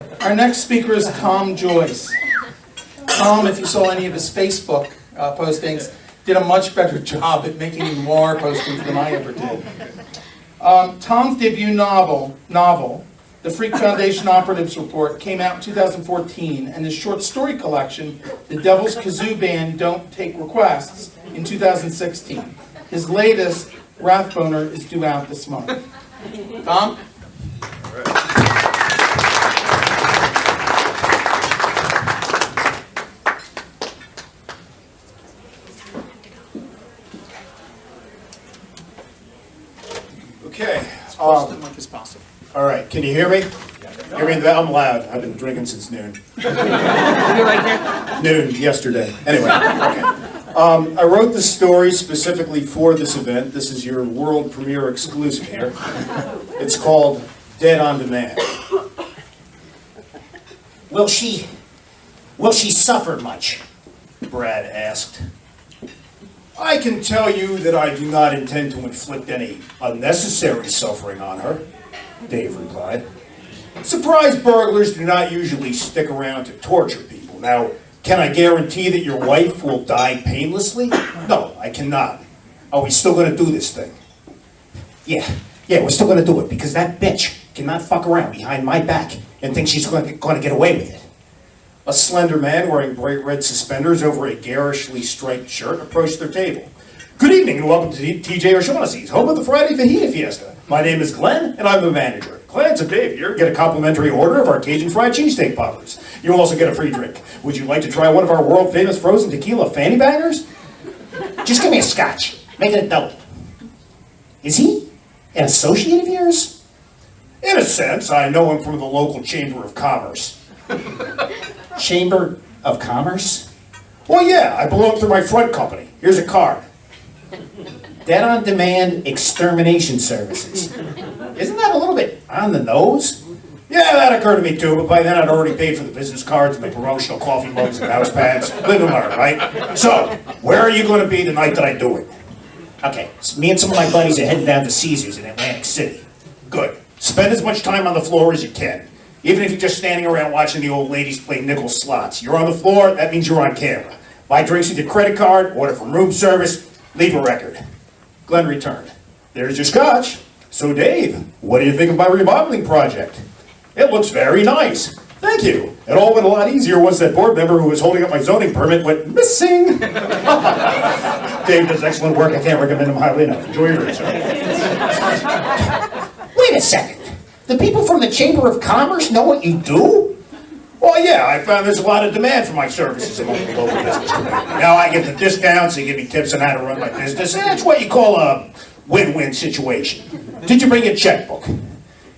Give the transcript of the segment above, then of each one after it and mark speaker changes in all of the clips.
Speaker 1: Our next speaker is Tom Joyce. Tom, if you saw any of his Facebook postings, did a much better job at making Noir postings than I ever did. Tom's debut novel, The Freak Foundation Operatives Report, came out in 2014, and his short story collection, The Devil's Kazoo Band Don't Take Requests, in 2016. His latest, Rathboner, is due out this month. Tom?
Speaker 2: Okay.
Speaker 1: As close to the mic as possible.
Speaker 2: All right. Can you hear me? Hear me? I'm loud. I've been drinking since noon. Noon yesterday. Anyway. Okay. I wrote this story specifically for this event. This is your world premiere exclusive here. It's called Dead on Demand. Will she suffer much? Brad asked. I can tell you that I do not intend to inflict any unnecessary suffering on her, Dave replied. Surprise burglars do not usually stick around to torture people. Now, can I guarantee that your wife will die painlessly? No, I cannot. Are we still going to do this thing? Yeah, we're still going to do it because that bitch cannot fuck around behind my back and think she's going to get away with it. A slender man wearing bright red suspenders over a garishly striped shirt approached their table. Good evening and welcome to TJ O'Shaughnessy's, home of the Friday Fajita Fiesta. My name is Glenn and I'm the manager. Glad to Dave here. Get a complimentary order of our Cajun fried cheesesteak poppers. You'll also get a free drink. Would you like to try one of our world famous frozen tequila fanny bangers? Just give me a scotch. Make it a double. Is he an associate of yours? In a sense, I know him from the local Chamber of Commerce. Chamber of Commerce? Well, yeah, I belong to my front company. Here's a card. Dead on Demand Extermination Services. Isn't that a little bit on the nose? Yeah, that occurred to me too, but by then I'd already paid for the business cards and the promotional coffee mugs and mouse pads. Live and learn, right? So, where are you going to be the night that I do it? Okay, so me and some of my buddies are heading down to Caesars in Atlantic City. Good. Spend as much time on the floor as you can. Even if you're just standing around watching the old ladies play nickel slots. You're on the floor, that means you're on camera. Buy drinks with your credit card, order from room service, leave a record. Glenn returned. There's your scotch. So Dave, what do you think of my remodeling project? It looks very nice. Thank you. It all went a lot easier once that board member who was holding up my zoning permit went missing. Dave does excellent work. I can't recommend him highly enough. Enjoy your research. Wait a second. The people from the Chamber of Commerce know what you do? Well, yeah, I found there's a lot of demand for my services among the local business community. Now I get the discounts, they give me tips on how to run my business, and it's what you call a win-win situation. Did you bring a checkbook?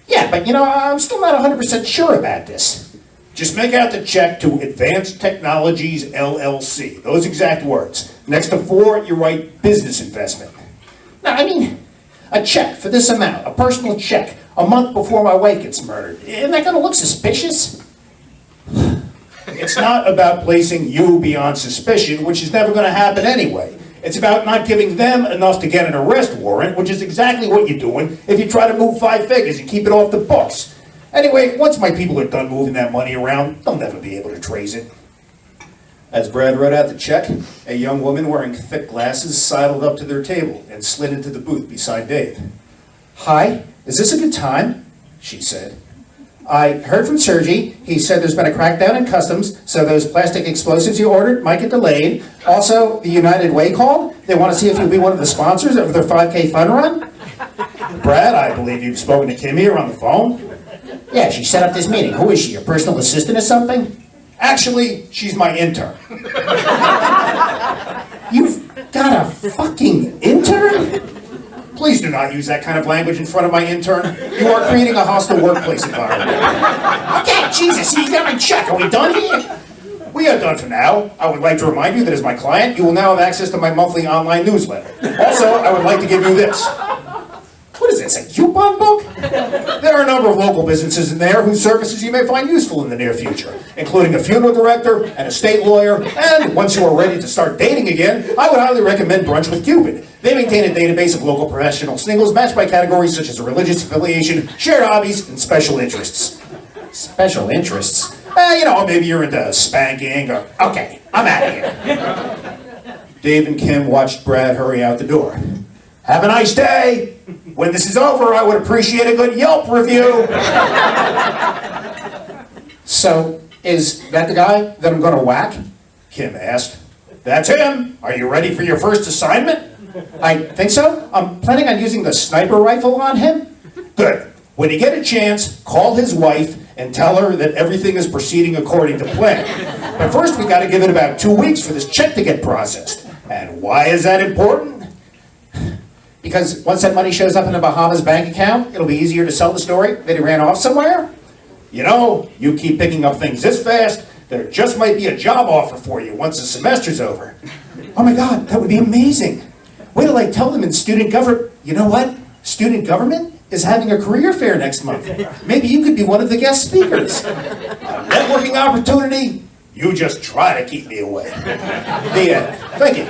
Speaker 2: Yeah, but I'm still not 100% sure about this. Just make out the check to Advanced Technologies, LLC. Those exact words. Next to 4, you write business investment. Now, I mean, a check for this amount, a personal check, a month before my wife gets murdered. Isn't that going to look suspicious? It's not about placing you beyond suspicion, which is never going to happen anyway. It's about not giving them enough to get an arrest warrant, which is exactly what you're doing if you try to move 5 figures and keep it off the books. Anyway, once my people are done moving that money around, they'll never be able to trace it. As Brad wrote out the check, a young woman wearing thick glasses sidled up to their table and slid into the booth beside Dave. Hi, is this a good time? She said. I heard from Sergi. He said there's been a crackdown in customs, so those plastic explosives you ordered might get delayed. Also, the United Way called. They want to see if you'll be one of the sponsors of their 5K fun run. Brad, I believe you've spoken to Kimmy here on the phone. Yeah, she set up this meeting. Who is she, your personal assistant or something? Actually, she's my intern. You've got a fucking intern? Please do not use that kind of language in front of my intern. You are creating a hostile workplace environment. Okay, Jesus, you got my check. Are we done here? We are done for now. I would like to remind you that as my client, you will now have access to my monthly online newsletter. Also, I would like to give you this. What is this, a coupon book? There are a number of local businesses in there whose services you may find useful in the near future, including a funeral director, an estate lawyer, and once you are ready to start dating again, I would highly recommend Brunch with Cupid. They maintain a database of local professional singles matched by categories such as religious affiliation, shared hobbies, and special interests. Special interests? Maybe you're into spanking or... Okay, I'm out of here. Dave and Kim watched Brad hurry out the door. Have a nice day. When this is over, I would appreciate a good Yelp review. So, is that the guy that I'm gonna whack? Kim asked. That's him. Are you ready for your first assignment? I think so. I'm planning on using the sniper rifle on him. Good. When you get a chance, call his wife and tell her that everything is proceeding according to plan. But first, we gotta give it about 2 weeks for this check to get processed. And why is that important? Because once that money shows up in a Bahamas bank account, it'll be easier to sell the story that he ran off somewhere. You keep picking up things this fast, there just might be a job offer for you once the semester's over. Oh my God, that would be amazing. Wait till I tell them in student government. You know what? Student government is having a career fair next month. Maybe you could be one of the guest speakers. A networking opportunity? You just try to keep me away. The end. Thank you.